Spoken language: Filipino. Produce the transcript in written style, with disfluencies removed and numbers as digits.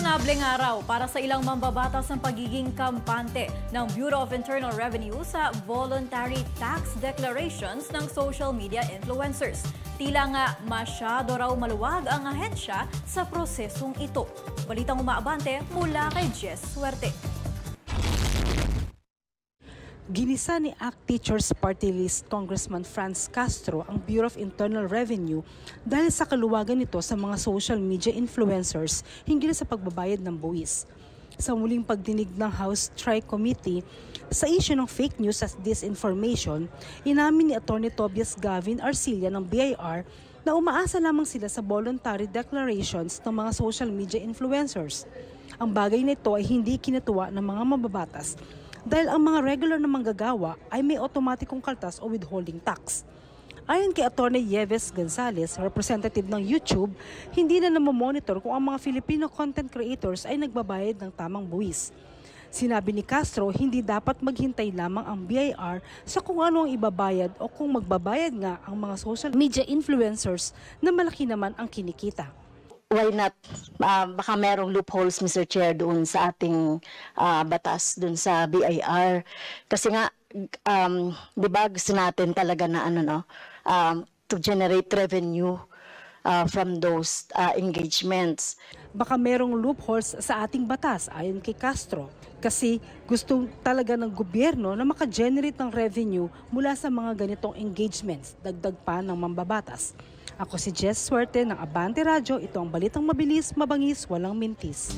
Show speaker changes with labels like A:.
A: Questionableng araw para sa ilang mambabatas ang pagiging kampante ng Bureau of Internal Revenue sa voluntary tax declarations ng social media influencers. Tila nga masyado raw maluwag ang ahensya sa prosesong ito. Balitang umaabante mula kay Jess Suerte.
B: Ginisa ni ACT Teachers Party List Congressman Franz Castro ang Bureau of Internal Revenue dahil sa kaluwagan nito sa mga social media influencers hinggil sa pagbabayad ng buwis. Sa muling pagdinig ng House Tri-Committee sa issue ng fake news at disinformation, inamin ni Atty. Tobias Gavin Arcilla ng BIR na umaasa lamang sila sa voluntary declarations ng mga social media influencers. Ang bagay na ito ay hindi kinatuwa ng mga mababatas dahil ang mga regular na manggagawa ay may otomatikong kaltas o withholding tax. Ayon kay Atty. Yeves Gonzalez, representative ng YouTube, hindi na namomonitor kung ang mga Filipino content creators ay nagbabayad ng tamang buwis. Sinabi ni Castro, hindi dapat maghintay lamang ang BIR sa kung ano ang ibabayad o kung magbabayad nga ang mga social media influencers na malaki naman ang kinikita.
C: Why not? Baka merong loopholes, Mr. Chair, doon sa ating batas, doon sa BIR. Kasi nga, di ba gusto natin talaga na to generate revenue from those engagements.
B: Baka merong loopholes sa ating batas, ayon kay Castro. Kasi gusto talaga ng gobyerno na maka-generate ng revenue mula sa mga ganitong engagements, dagdag pa ng mambabatas. Ako si Jess Suerte ng Abante Radio. Ito ang balitang mabilis, mabangis, walang mintis.